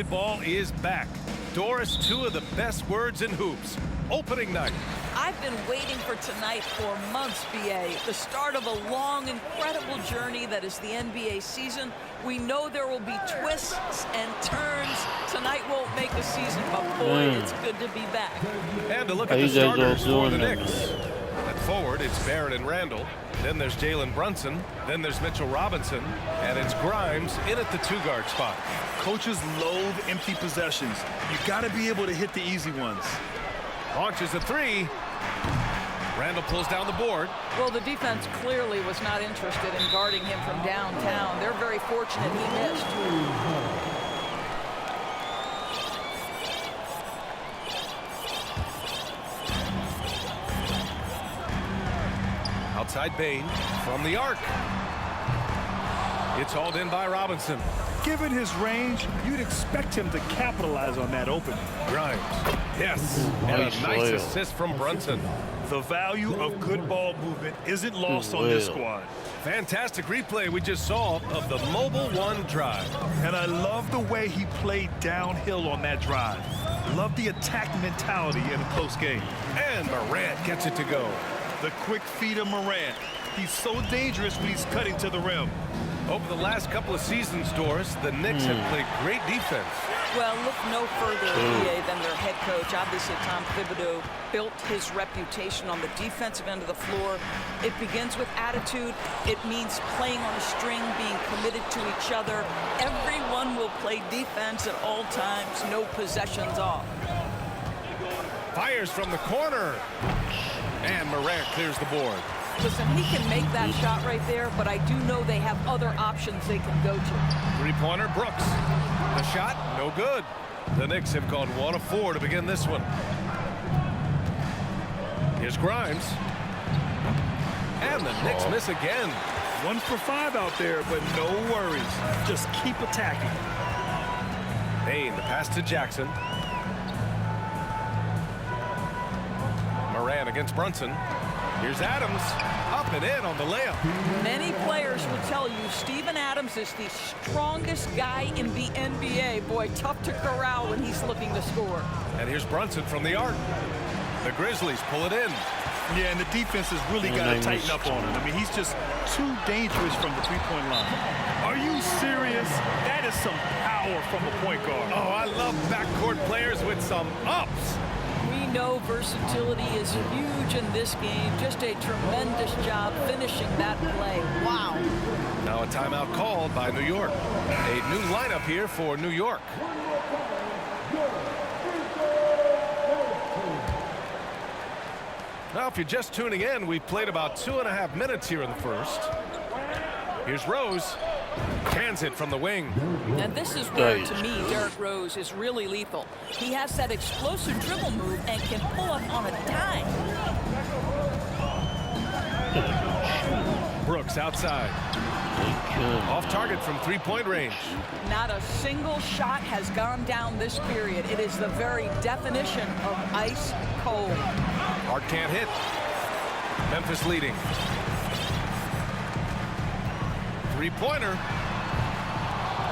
basketball is back. Doris, two of the best words in hoops. Opening night. I've been waiting for tonight for months, BA. The start of a long, incredible journey that is the NBA season. We know there will be twists and turns. Tonight won't make a season, but boy, it's good to be back. And to look at the starters for the Knicks. At forward, it's Barrett and Randall. Then there's Jalen Brunson. Then there's Mitchell Robinson. And it's Grimes in at the two-guard spot. Coaches loathe empty possessions. You got to be able to hit the easy ones. Launches a three. Randall pulls down the board. Well, the defense clearly was not interested in guarding him from downtown. They're very fortunate he missed. Outside Bain from the arc. It's hauled in by Robinson. Given his range, you'd expect him to capitalize on that opening. Grimes. Yes. And a nice assist from Brunson. The value of good ball movement isn't lost on this squad. Fantastic replay we just saw of the mobile one drive. And I love the way he played downhill on that drive. Love the attack mentality in a close game. And Morant gets it to go. The quick feet of Morant. He's so dangerous when he's cutting to the rim. Over the last couple of seasons, Doris, the Knicks have played great defense. Well, look no further, BA, than their head coach. Obviously, Tom Thibodeau built his reputation on the defensive end of the floor. It begins with attitude. It means playing on a string, being committed to each other. Everyone will play defense at all times, no possessions off. Fires from the corner. And Morant clears the board. Listen, he can make that shot right there, but I do know they have other options they can go to. Three-pointer, Brooks. The shot, no good. The Knicks have gone 1 of 4 to begin this one. Here's Grimes. And the Knicks miss again. 1 for 5 out there, but no worries. Just keep attacking. Bain, the pass to Jackson. Morant against Brunson. Here's Adams, up and in on the layup. Many players will tell you Steven Adams is the strongest guy in the NBA. Boy, tough to corral when he's looking to score. And here's Brunson from the arc. The Grizzlies pull it in. Yeah, and the defense has really got to tighten up on him. I mean, he's just too dangerous from the three-point line. Are you serious? That is some power from a point guard. Oh, I love backcourt players with some ups. We know versatility is huge in this game. Just a tremendous job finishing that play. Wow. Now a timeout called by New York. A new lineup here for New York. Now, if you're just tuning in, we've played about 2.5 minutes here in the first. Here's Rose. Cans it from the wing. And this is where, to me, Derrick Rose is really lethal. He has that explosive dribble move and can pull up on a dime. Brooks outside. Off target from three-point range. Not a single shot has gone down this period. It is the very definition of ice cold. Hart can't hit. Memphis leading. Three-pointer.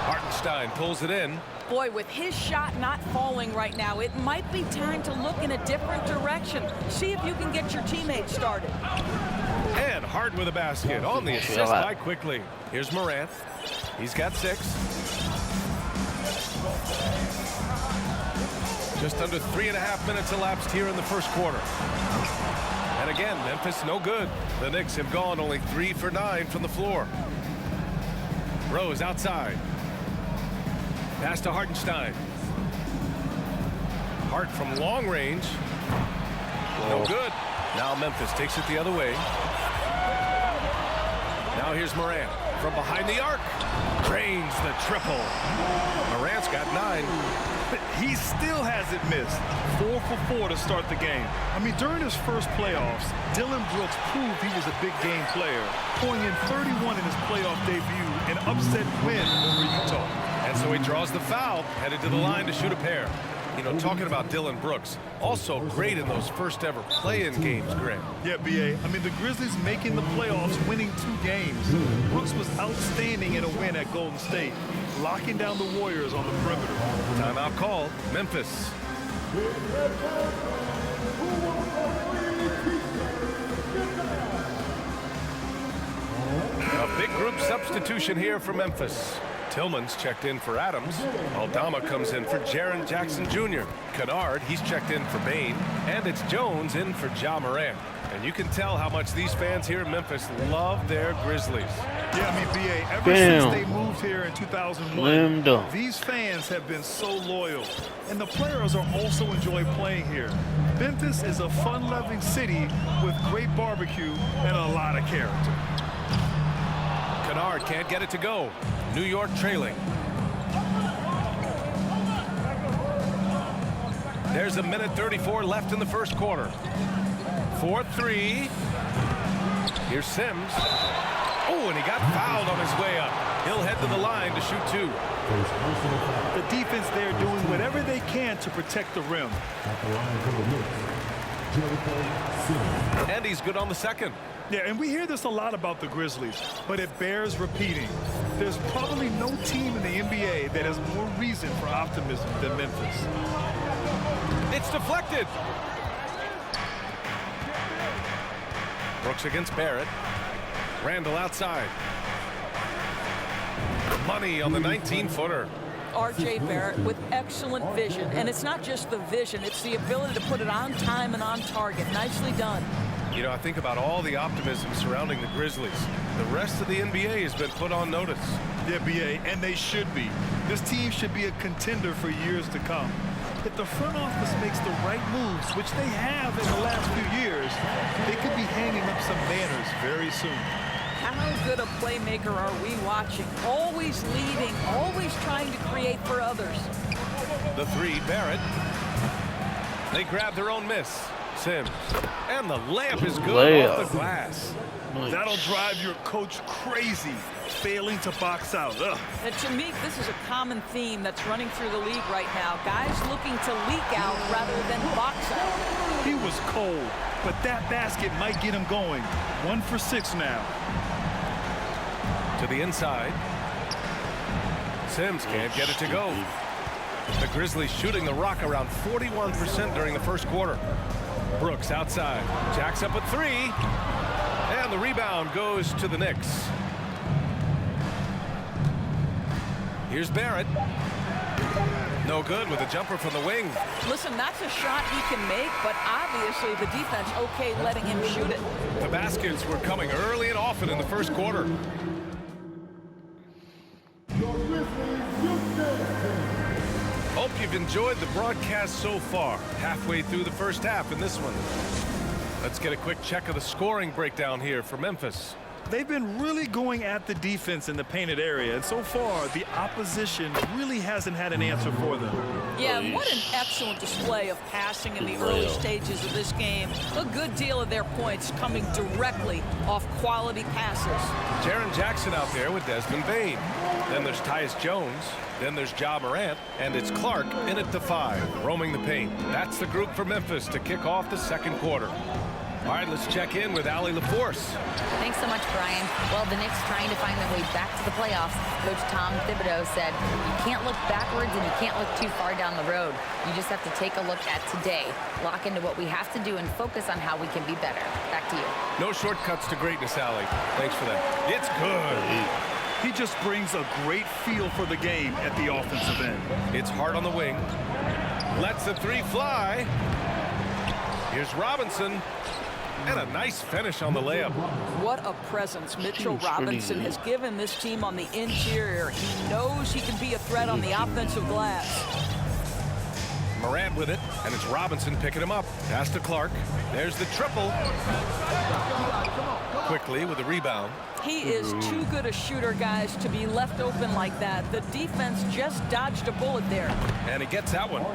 Hartenstein pulls it in. Boy, with his shot not falling right now, it might be time to look in a different direction. See if you can get your teammates started. And Hart with a basket on the assist by Quickly. Here's Morant. He's got 6. Just under 3.5 minutes elapsed here in the first quarter. And again, Memphis no good. The Knicks have gone only 3 for 9 from the floor. Rose outside. Pass to Hartenstein. Hart from long range. No good. Now Memphis takes it the other way. Now here's Morant from behind the arc. Drains the triple. Morant's got 9. But he still hasn't missed. 4 for 4 to start the game. I mean, during his first playoffs, Dillon Brooks proved he was a big game player, pouring in 31 in his playoff debut, an upset win over Utah. And so he draws the foul, headed to the line to shoot a pair. You know, talking about Dillon Brooks, also great in those first ever play-in games, Greg. Yeah, B.A. I mean, the Grizzlies making the playoffs, winning 2 games. Brooks was outstanding in a win at Golden State, locking down the Warriors on the perimeter. Timeout call, Memphis. A big group substitution here for Memphis. Tillman's checked in for Adams. Aldama comes in for Jaren Jackson Jr. Kennard, he's checked in for Bain. And it's Jones in for Ja Morant. And you can tell how much these fans here in Memphis love their Grizzlies. Yeah, I mean, BA, ever since they moved here in 2001, these fans have been so loyal. And the players are also enjoy playing here. Memphis is a fun-loving city with great barbecue and a lot of character. Kennard can't get it to go. New York trailing. There's a minute 34 left in the first quarter. 4-3. Here's Sims. Oh, and he got fouled on his way up. He'll head to the line to shoot two. The defense there doing whatever they can to protect the rim. And he's good on the second. Yeah, and we hear this a lot about the Grizzlies, but it bears repeating. There's probably no team in the NBA that has more reason for optimism than Memphis. It's deflected. Brooks against Barrett. Randall outside. Money on the 19-footer. R.J. Barrett with excellent vision. And it's not just the vision, it's the ability to put it on time and on target. Nicely done. You know, I think about all the optimism surrounding the Grizzlies. The rest of the NBA has been put on notice. Yeah, BA, and they should be. This team should be a contender for years to come. If the front office makes the right moves, which they have in the last few years, they could be hanging up some banners very soon. How good a playmaker are we watching? Always leading, always trying to create for others. The three, Barrett. They grab their own miss. Sims. And the layup is good off the glass. Nice. That'll drive your coach crazy, failing to box out. And to me, this is a common theme that's running through the league right now. Guys looking to leak out rather than box out. He was cold, but that basket might get him going. 1 for 6 now. To the inside. Sims can't get it to go. The Grizzlies shooting the rock around 41% during the first quarter. Brooks outside. Jacks up a three. And the rebound goes to the Knicks. Here's Barrett. No good with a jumper from the wing. Listen, that's a shot he can make, but obviously the defense okay letting him shoot it. The baskets were coming early and often in the first quarter. Hope you've enjoyed the broadcast so far. Halfway through the first half in this one. Let's get a quick check of the scoring breakdown here for Memphis. They've been really going at the defense in the painted area, and so far the opposition really hasn't had an answer for them. Yeah, what an excellent display of passing in the early stages of this game. A good deal of their points coming directly off quality passes. Jaren Jackson out there with Desmond Bain. Then there's Tyus Jones. Then there's Ja Morant, and it's Clark in at the 5, roaming the paint. That's the group for Memphis to kick off the second quarter. All right, let's check in with Allie LaForce. Thanks so much, Brian. Well, the Knicks trying to find their way back to the playoffs. Coach Tom Thibodeau said, you can't look backwards and you can't look too far down the road. You just have to take a look at today, lock into what we have to do, and focus on how we can be better. Back to you. No shortcuts to greatness, Allie. Thanks for that. It's good. He just brings a great feel for the game at the offensive end. It's hard on the wing. Lets the three fly. Here's Robinson. And a nice finish on the layup. What a presence Mitchell Robinson has given this team on the interior. He knows he can be a threat on the offensive glass. Morant with it, and it's Robinson picking him up. Pass to Clark. There's the triple. Quickly with the rebound. He is too good a shooter, guys, to be left open like that. The defense just dodged a bullet there. And he gets that one.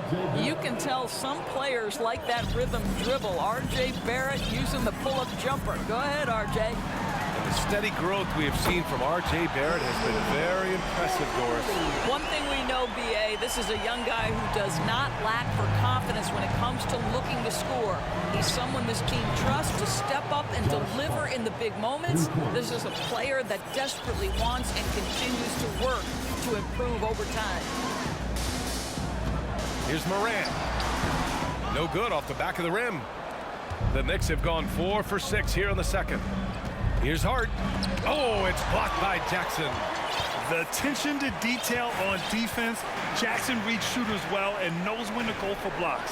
You can tell some players like that rhythm dribble. R.J. Barrett using the pull-up jumper. Go ahead, R.J. And the steady growth we have seen from R.J. Barrett has been very impressive, Doris. One thing we know, B.A., this is a young guy who does not lack for confidence when it comes to looking to score. He's someone this team trusts to step up and deliver in the big moments. This is a player that desperately wants and continues to work to improve over time. Here's Morant. No good off the back of the rim. The Knicks have gone 4 for 6 here in the second. Here's Hart. Oh, it's blocked by Jackson. The attention to detail on defense. Jackson reads shooters well and knows when to go for blocks.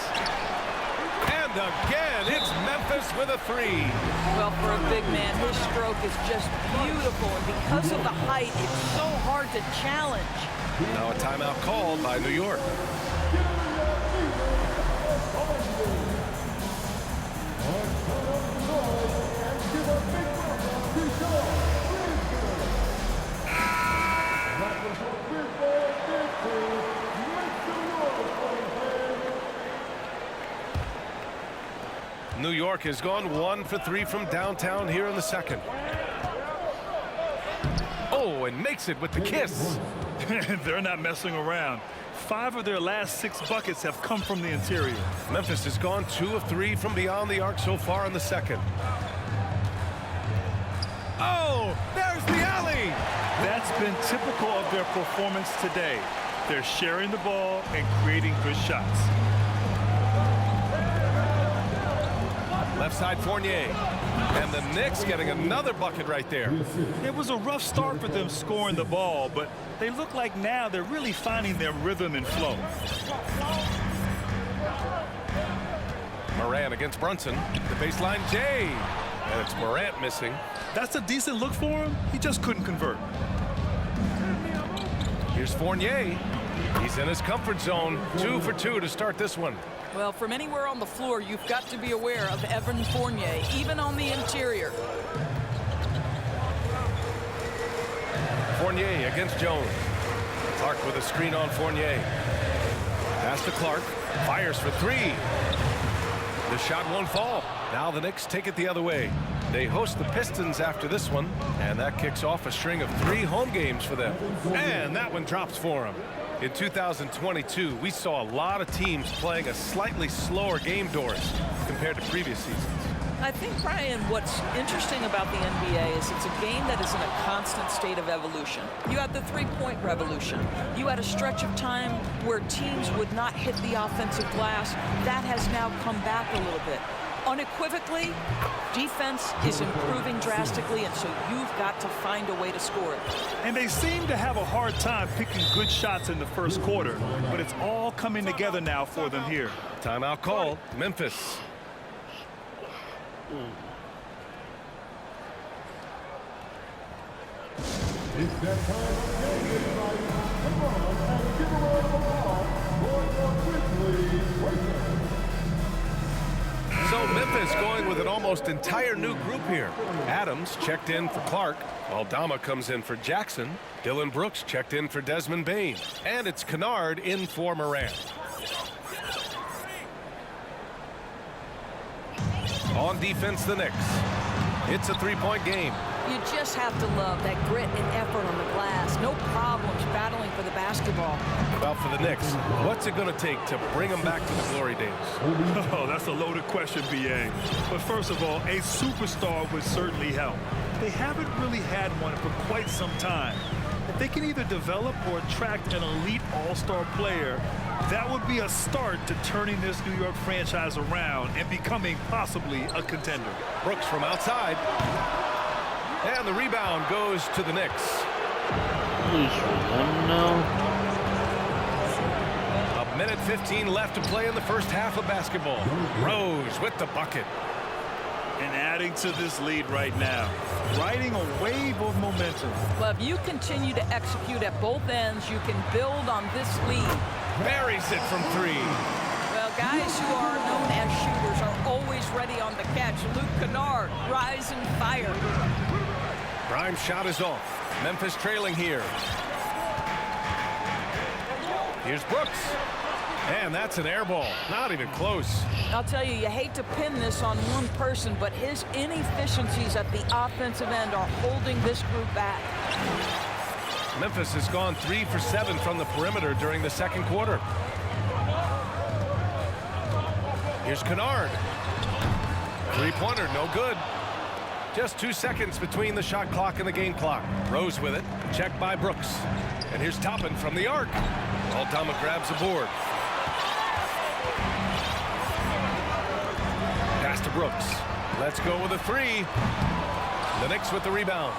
And again, it's Memphis with a 3. Well, for a big man, his stroke is just beautiful. And because of the height, it's so hard to challenge. Now a timeout called by New York. New York has gone 1 for 3 from downtown here in the second. Oh, and makes it with the kiss. They're not messing around. 5 of their last 6 buckets have come from the interior. Memphis has gone 2 of 3 from beyond the arc so far in the second. Oh, there's the alley. That's been typical of their performance today. They're sharing the ball and creating good shots. Left side Fournier. And the Knicks getting another bucket right there. It was a rough start for them scoring the ball, but they look like now they're really finding their rhythm and flow. Morant against Brunson. The baseline J. And it's Morant missing. That's a decent look for him. He just couldn't convert. Here's Fournier. He's in his comfort zone. 2 for 2 to start this one. Well, from anywhere on the floor, you've got to be aware of Evan Fournier, even on the interior. Fournier against Jones. Clark with a screen on Fournier. Pass to Clark. Fires for 3. The shot won't fall. Now the Knicks take it the other way. They host the Pistons after this one, and that kicks off a string of 3 home games for them. And that one drops for them. In 2022, we saw a lot of teams playing a slightly slower game, Doris, compared to previous seasons. I think, Brian, what's interesting about the NBA is it's a game that is in a constant state of evolution. You had the three-point revolution. You had a stretch of time where teams would not hit the offensive glass. That has now come back a little bit. Unequivocally, defense is improving drastically, and so you've got to find a way to score it. And they seem to have a hard time picking good shots in the first quarter, but it's all coming together now for them here. Timeout call, Memphis. It's that time of game tonight. Come on and give away the ball for your Grizzlies. So Memphis going with an almost entire new group here. Adams checked in for Clark, while Dama comes in for Jackson. Dillon Brooks checked in for Desmond Bane. And it's Kennard in for Morant. On defense, the Knicks. It's a three-point game. You just have to love that grit and effort on the glass. No problems battling for the basketball. Well, for the Knicks, what's it going to take to bring them back to the glory days? Oh, that's a loaded question, B.A. But first of all, a superstar would certainly help. They haven't really had one for quite some time. If they can either develop or attract an elite all-star player, that would be a start to turning this New York franchise around and becoming possibly a contender. Brooks from outside. And the rebound goes to the Knicks. A minute 15 left to play in the first half of basketball. Rose with the bucket. And adding to this lead right now, riding a wave of momentum. Well, if you continue to execute at both ends, you can build on this lead. Buries it from 3. Well, guys who are known as shooters are always ready on the catch. Luke Kennard, rise and fire. Grimes' shot is off. Memphis trailing here. Here's Brooks. And that's an air ball. Not even close. I'll tell you, you hate to pin this on one person, but his inefficiencies at the offensive end are holding this group back. Memphis has gone 3 for 7 from the perimeter during the second quarter. Here's Kennard. Three-pointer, no good. Just 2 seconds between the shot clock and the game clock. Rose with it. Checked by Brooks. And here's Toppin from the arc. Aldama grabs the board. Brooks. Let's go with a three. The Knicks with the rebound.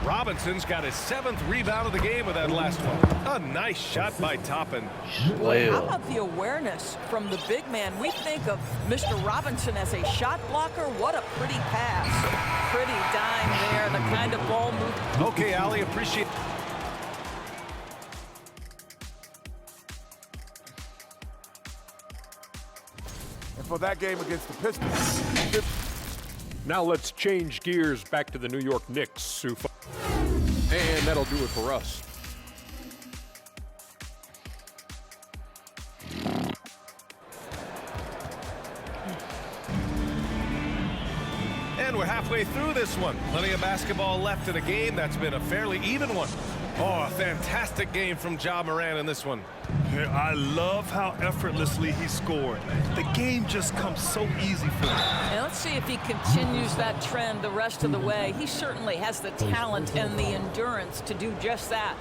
Robinson's got his 7th rebound of the game with that last one. A nice shot by Toppin. Boy, how about the awareness from the big man? We think of Mr. Robinson as a shot blocker. What a pretty pass. Pretty dime there, the kind of ball move. Okay, Allie, appreciate. And for that game against the Pistons. Now let's change gears back to the New York Knicks, and that'll do it for us. And we're halfway through this one. Plenty of basketball left in a game that's been a fairly even one. Oh, a fantastic game from Ja Morant in this one. I love how effortlessly he scored. The game just comes so easy for him. And let's see if he continues that trend the rest of the way. He certainly has the talent and the endurance to do just that.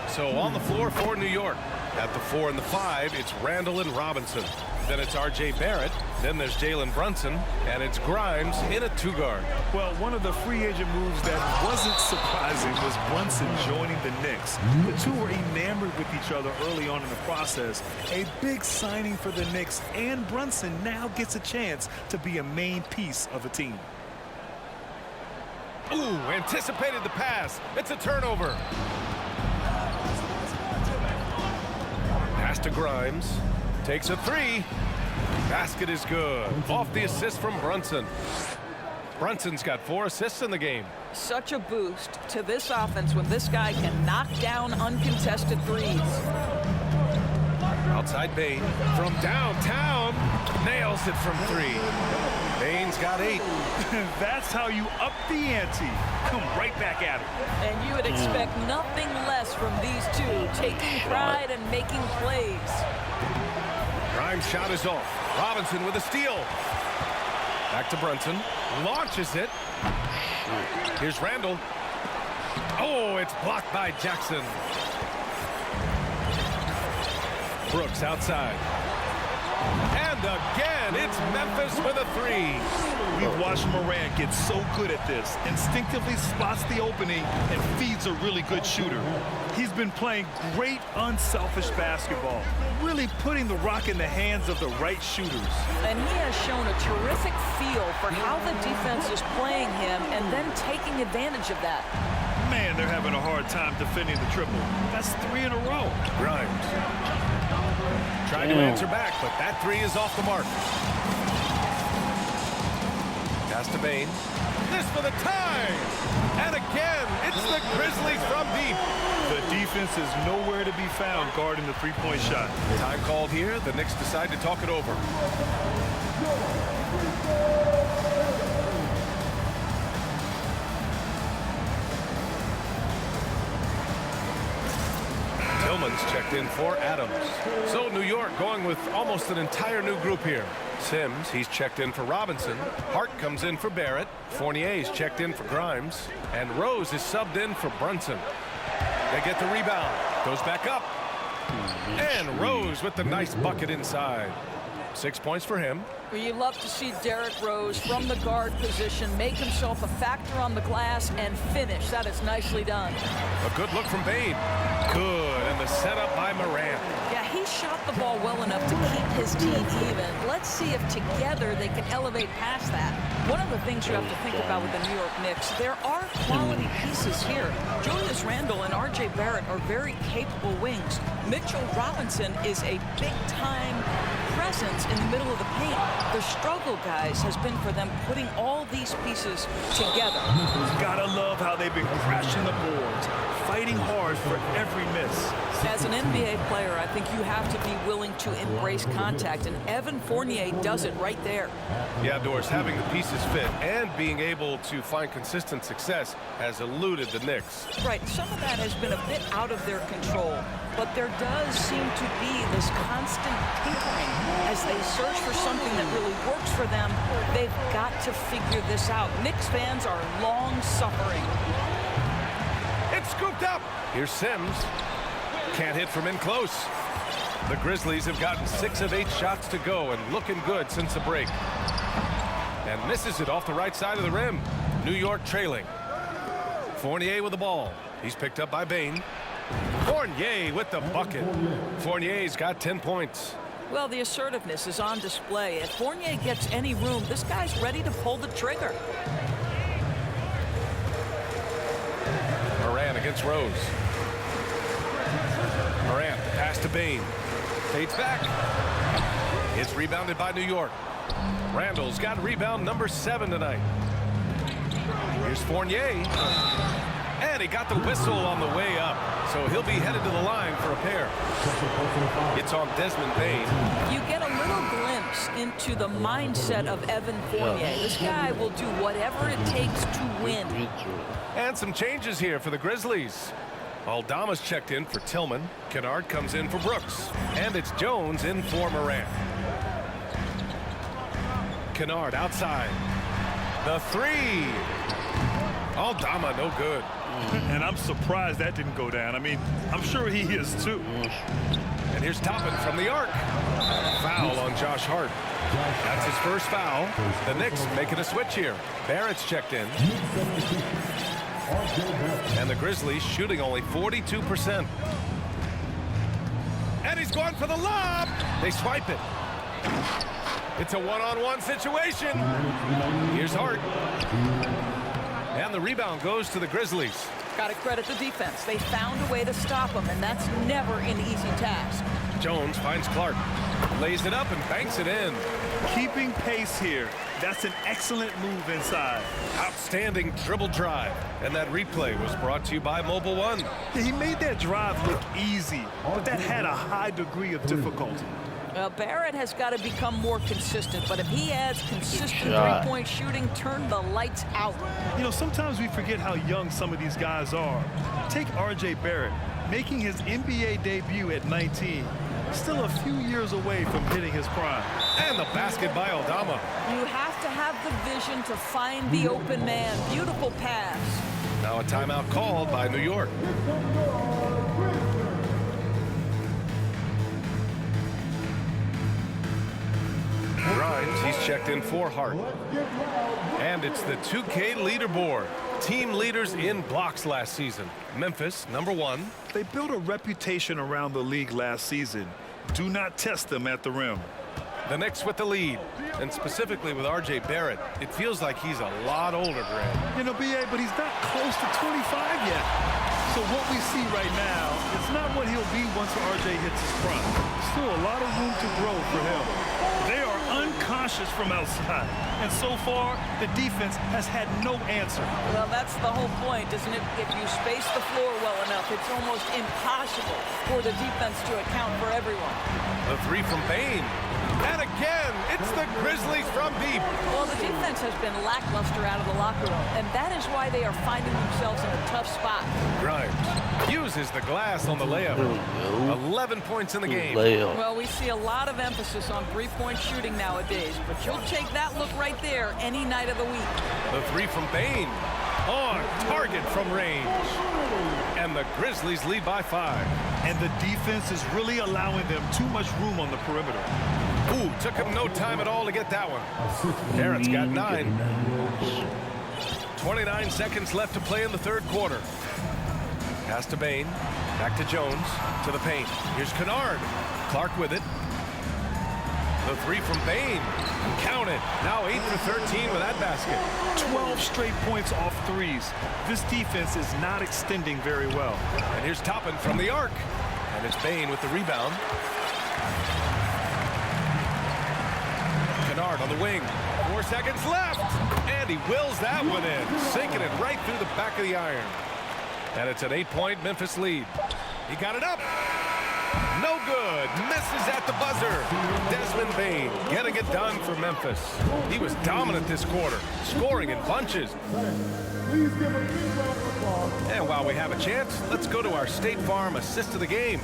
So on the floor for New York. At the 4 and the 5, it's Randall and Robinson. Then it's R.J. Barrett. Then there's Jalen Brunson. And it's Grimes in a 2-guard. Well, one of the free agent moves that wasn't surprising was Brunson joining the Knicks. The two were enamored with each other early on in the process. A big signing for the Knicks, and Brunson now gets a chance to be a main piece of a team. Ooh, anticipated the pass. It's a turnover. Pass to Grimes. Takes a 3. Basket is good. Off the assist from Brunson. Brunson's got 4 assists in the game. Such a boost to this offense when this guy can knock down uncontested threes. Outside Bane from downtown. Nails it from 3. Bane's got 8. That's how you up the ante. Come right back at it. And you would expect nothing less from these two, taking pride and making plays. Grimes' shot is off. Robinson with a steal. Back to Brunson. Launches it. Here's Randall. Oh, it's blocked by Jackson. Brooks outside. And again, it's Memphis with a 3. We've watched Morant get so good at this. Instinctively spots the opening and feeds a really good shooter. He's been playing great, unselfish basketball, really putting the rock in the hands of the right shooters. And he has shown a terrific feel for how the defense is playing him and then taking advantage of that. Man, they're having a hard time defending the triple. That's 3 in a row. Grimes trying to answer back, but that 3 is off the mark. Pass to Bane. This for the tie. And again, it's the Grizzlies from deep. The defense is nowhere to be found guarding the three-point shot. Time called here. The Knicks decide to talk it over. Tillman's checked in for Adams. So New York going with almost an entire new group here. Sims, he's checked in for Robinson. Hart comes in for Barrett. Fournier's checked in for Grimes. And Rose is subbed in for Brunson. They get the rebound. Goes back up. And Rose with the nice bucket inside. 6 points for him. Well, you love to see Derrick Rose from the guard position make himself a factor on the glass and finish. That is nicely done. A good look from Bane. Good, and the setup by Morant. Yeah, he shot the ball well enough to keep his team even. Let's see if together they can elevate past that. One of the things you have to think about with the New York Knicks, there are quality pieces here. Julius Randle and R.J. Barrett are very capable wings. Mitchell Robinson is a big-time presence in the middle of the paint. The struggle, guys, has been for them putting all these pieces together. Gotta love how they've been crashing the boards, fighting hard for every miss. As an NBA player, I think you have to be willing to embrace contact, and Evan Fournier does it right there. Yeah, Doris, having the pieces fit and being able to find consistent success has eluded the Knicks. Right, some of that has been a bit out of their control, but there does seem to be this constant tinkering as they search for something that really works for them. They've got to figure this out. Knicks fans are long-suffering. It's scooped up. Here's Sims. Can't hit from in close. The Grizzlies have gotten 6 of 8 shots to go and looking good since the break. and misses it off the right side of the rim. New York trailing. Fournier with the ball. He's picked up by Bane. Fournier with the bucket. Fournier's got 10 points. Well, the assertiveness is on display. If Fournier gets any room, this guy's ready to pull the trigger. Morant against Rose. Morant, pass to Bane. Fades back. It's rebounded by New York. Randall's got rebound number 7 tonight. Here's Fournier. And he got the whistle on the way up. So he'll be headed to the line for a pair. It's on Desmond Bane. You get a little glimpse into the mindset of Evan Fournier. This guy will do whatever it takes to win. And some changes here for the Grizzlies. Aldama's checked in for Tillman. Kennard comes in for Brooks. And it's Jones in for Morant. Kennard outside. The three. Aldama no good. And I'm surprised that didn't go down. I mean, I'm sure he is too. And here's Toppin from the arc. Foul on Josh Hart. That's his first foul. The Knicks making a switch here. Barrett's checked in. And the Grizzlies shooting only 42%. And he's going for the lob. They swipe it. It's a one-on-one situation. Here's Hart. And the rebound goes to the Grizzlies. Got to credit the defense. They found a way to stop him, and that's never an easy task. Jones finds Clark. Lays it up and banks it in. Keeping pace here. That's an excellent move inside. Outstanding dribble drive. And that replay was brought to you by Mobile One. Yeah, he made that drive look easy, but that had a high degree of difficulty. Barrett has got to become more consistent, but if he adds consistent three-point shooting, turn the lights out. You know, sometimes we forget how young some of these guys are. Take R.J. Barrett, making his NBA debut at 19. Still a few years away from hitting his prime. And the basket by Aldama. You have to have the vision to find the open man. Beautiful pass. Now a timeout called by New York. Grimes, he's checked in for Hart. And it's the 2K leaderboard. Team leaders in blocks last season. Memphis, number 1. They built a reputation around the league last season. Do not test them at the rim. The Knicks with the lead, and specifically with R.J. Barrett. It feels like he's a lot older, Grant. You know, B.A., but he's not close to 25 yet. So what we see right now is not what he'll be once R.J. hits his prime. Still a lot of room to grow for him. They are unconscious from outside, and so far the defense has had no answer. Well, that's the whole point, isn't it? If you space the floor well enough, it's almost impossible for the defense to account for everyone. The three from Bane. And again, it's the Grizzlies from deep. Well, the defense has been lackluster out of the locker room, and that is why they are finding themselves in a tough spot. Grimes uses the glass on the layup. 11 points in the game. Well, we see a lot of emphasis on three-point shooting nowadays, but you'll take that look right there any night of the week. The three from Bane. On target from range. And the Grizzlies lead by 5. And the defense is really allowing them too much room on the perimeter. Ooh, took him no time at all to get that one. Barrett's got 9. 29 seconds left to play in the third quarter. Pass to Bane. Back to Jones. To the paint. Here's Kennard. Clark with it. The three from Bane. Count it. Now 8 for 13 with that basket. 12 straight points off threes. This defense is not extending very well. And here's Toppin from the arc. And it's Bane with the rebound. Kennard on the wing. 4 seconds left. And he wills that one in. Sinking it right through the back of the iron. And it's an 8-point Memphis lead. He got it up. No good. Misses at the buzzer. Desmond Bane getting it done for Memphis. He was dominant this quarter, scoring in bunches. And while we have a chance, let's go to our State Farm assist of the game.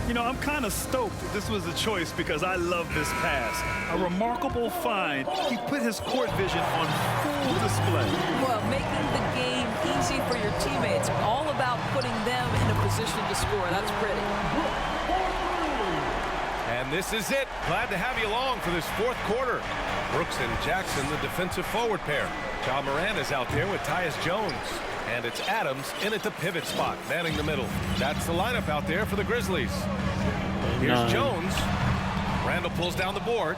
You know, I'm kind of stoked this was a choice because I love this pass. A remarkable find. He put his court vision on full display. Well, making the game easy for your teammates. All about putting them in a position to score. That's pretty. And And this is it. Glad to have you along for this fourth quarter. Brooks and Jackson, the defensive forward pair. John Moran is out there with Tyus Jones. And it's Adams in at the pivot spot, manning the middle. That's the lineup out there for the Grizzlies. Here's Jones. Randall pulls down the board.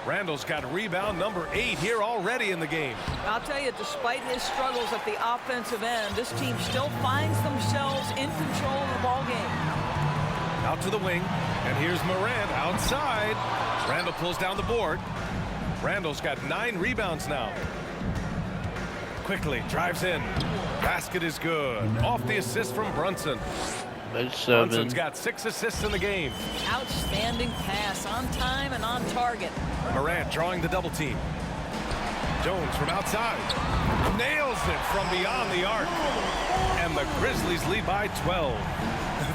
Randall's got rebound number 8 here already in the game. I'll tell you, despite his struggles at the offensive end, this team still finds themselves in control of the ball game. Out to the wing, and here's Morant outside. Randall pulls down the board. Randall's got 9 rebounds now. Quickly drives in. Basket is good. Off the assist from Brunson. Brunson's got 6 assists in the game. Outstanding pass, on time and on target. Morant drawing the double team. Jones from outside. Nails it from beyond the arc. And the Grizzlies lead by 12.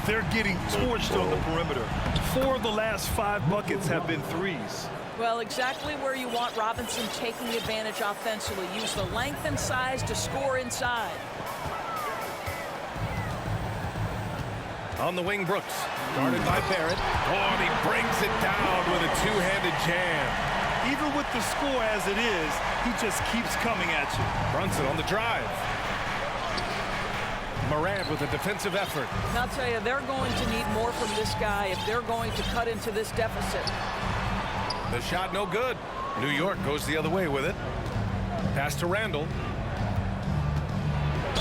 They're getting torched on the perimeter. 4 of the last 5 buckets have been threes. Well, exactly where you want Robinson taking advantage offensively. Use the length and size to score inside. On the wing, Brooks. Guarded by Barrett. Oh, and he brings it down with a two-handed jam. Even with the score as it is, he just keeps coming at you. Brunson on the drive. Morant with a defensive effort. And I'll tell you, they're going to need more from this guy if they're going to cut into this deficit. The shot no good. New York goes the other way with it. Pass to Randall.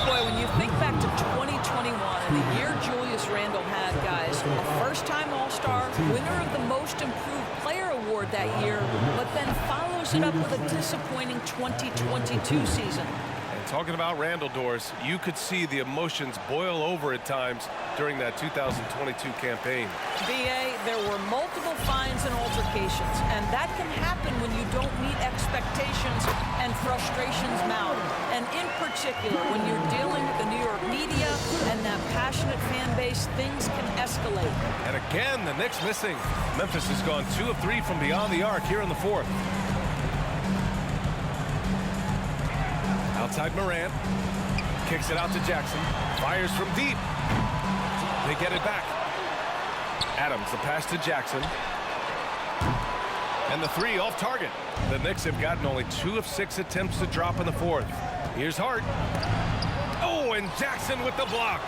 Boy, when you think back to 2021 and the year Julius Randle had, guys, a first-time All-Star, winner of the Most Improved Player Award that year, but then follows it up with a disappointing 2022 season. And talking about Randall, Doris, you could see the emotions boil over at times during that 2022 campaign. B.A., there were multiple fines and altercations, and that can happen when you don't meet expectations and frustrations mount. And in particular, when you're dealing with the New York media and that passionate fan base, things can escalate. And again, the Knicks missing. Memphis has gone 2 of 3 from beyond the arc here in the fourth. Outside Morant. Kicks it out to Jackson. Fires from deep. They get it back. Adams, the pass to Jackson. And the 3 off target. The Knicks have gotten only 2 of 6 attempts to drop in the fourth. Here's Hart. Oh, and Jackson with the block.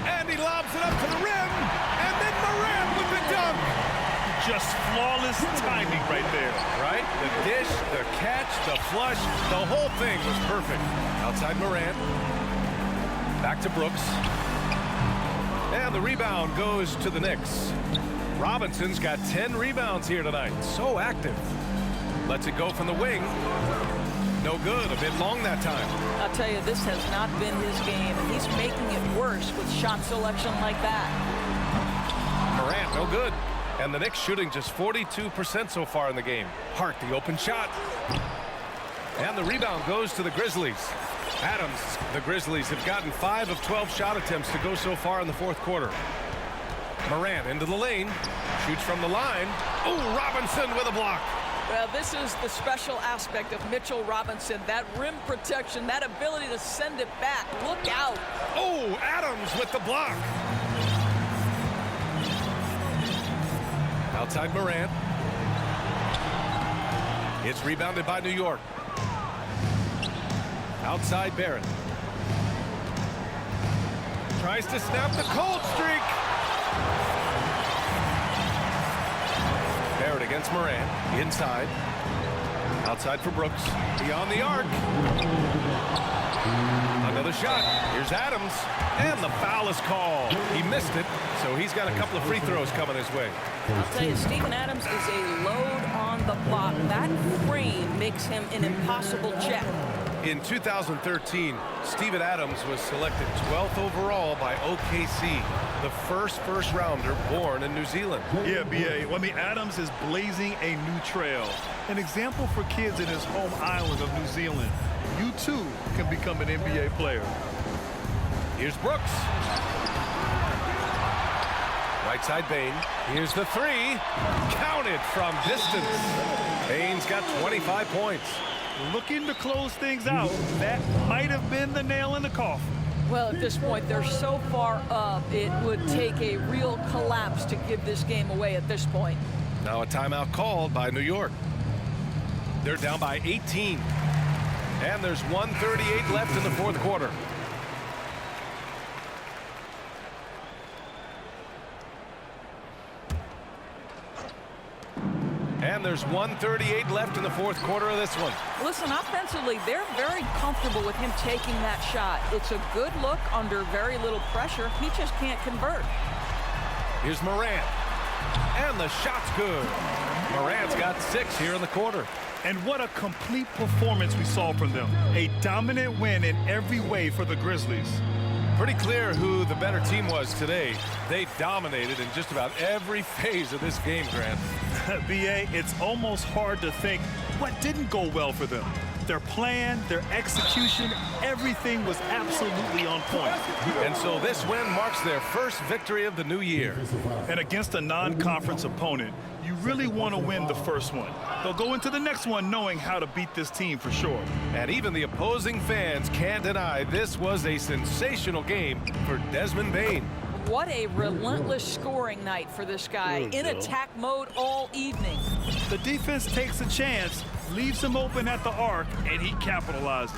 And he lobs it up to the rim. And then Morant with the dunk. Just flawless timing right there. Right? The dish, the catch, the flush, the whole thing was perfect. Outside Morant. Back to Brooks. And the rebound goes to the Knicks. Robinson's got 10 rebounds here tonight. So active. Lets it go from the wing. No good. A bit long that time. I'll tell you, this has not been his game, and he's making it worse with shot selection like that. Morant, no good. And the Knicks shooting just 42% so far in the game. Hart, the open shot. And the rebound goes to the Grizzlies. Adams, the Grizzlies have gotten 5 of 12 shot attempts to go so far in the fourth quarter. Morant into the lane. Shoots from the line. Oh, Robinson with a block. Well, this is the special aspect of Mitchell Robinson. That rim protection, that ability to send it back. Look out. Oh, Adams with the block. Outside Morant. It's rebounded by New York. Outside Barrett. Tries to snap the cold streak. Barrett against Morant. Inside. Outside for Brooks. Beyond the arc. Another shot. Here's Adams. And the foul is called. He missed it, so he's got a couple of free throws coming his way. I'll tell you, Steven Adams is a load on the block. That frame makes him an impossible check. In 2013, Steven Adams was selected 12th overall by OKC, the first rounder born in New Zealand. Yeah, B.A. I mean, Adams is blazing a new trail. An example for kids in his home island of New Zealand. You, too, can become an NBA player. Here's Brooks. Right side Bane. Here's the 3. Counted from distance. Bane's got 25 points. Looking to close things out. That might have been the nail in the coffin. Well, at this point, they're so far up, it would take a real collapse to give this game away at this point. Now a timeout called by New York. They're down by 18. And there's 1:38 left in the fourth quarter. And there's 1:38 left in the fourth quarter of this one. Listen, offensively, they're very comfortable with him taking that shot. It's a good look under very little pressure. He just can't convert. Here's Morant. And the shot's good. Morant's got 6 here in the quarter. And what a complete performance we saw from them. A dominant win in every way for the Grizzlies. Pretty clear who the better team was today. They dominated in just about every phase of this game, Grant. B.A., it's almost hard to think what didn't go well for them. Their plan, their execution, everything was absolutely on point. And so this win marks their first victory of the new year. And against a non-conference opponent, you really want to win the first one. They'll go into the next one knowing how to beat this team for sure. And even the opposing fans can't deny this was a sensational game for Desmond Bane. What a relentless scoring night for this guy. In attack mode all evening. The defense takes a chance, leaves him open at the arc, and he capitalizes.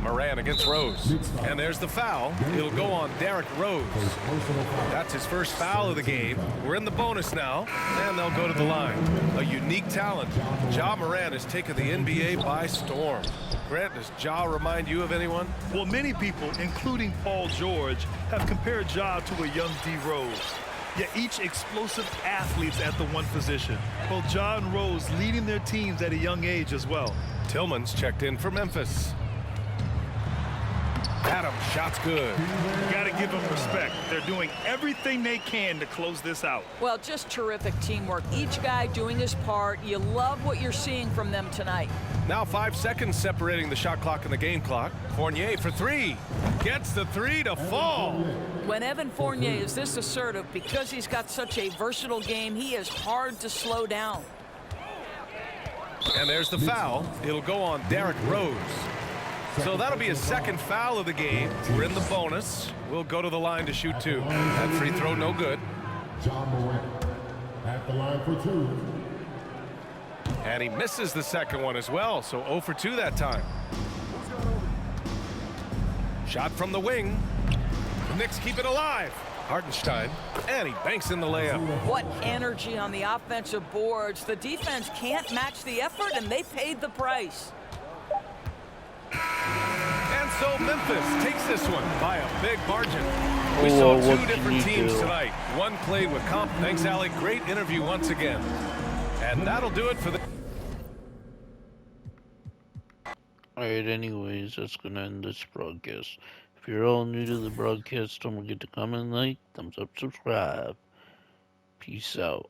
Morant against Rose. And there's the foul. It'll go on Derrick Rose. That's his first foul of the game. We're in the bonus now, and they'll go to the line. A unique talent. Ja Morant has taken the NBA by storm. Grant, does Ja remind you of anyone? Well, many people, including Paul George, have compared Ja to a young D. Rose. Yet each explosive athletes at the one position. Both Ja and Rose leading their teams at a young age as well. Tillman's checked in for Memphis. Adam, shot's good. You got to give them respect. They're doing everything they can to close this out. Well, just terrific teamwork. Each guy doing his part. You love what you're seeing from them tonight. Now 5 seconds separating the shot clock and the game clock. Fournier for 3. Gets the 3 to fall. When Evan Fournier is this assertive, because he's got such a versatile game, he is hard to slow down. And there's the foul. It'll go on Derrick Rose. So that'll be his second foul of the game. We're in the bonus. We'll go to the line to shoot 2. That free throw no good. Ja Morant at the line for 2. And he misses the second one as well. So 0 for 2 that time. Shot from the wing. The Knicks keep it alive. Hartenstein. And he banks in the layup. What energy on the offensive boards. The defense can't match the effort, and they paid the price. And so Memphis takes this one by a big margin. We saw 2 different teams tonight. One played with comp. Thanks, Allie. Great interview once again. And that'll do it for the... Alright, anyways, that's gonna end this broadcast. If you're all new to the broadcast, don't forget to comment, like, thumbs up, subscribe. Peace out.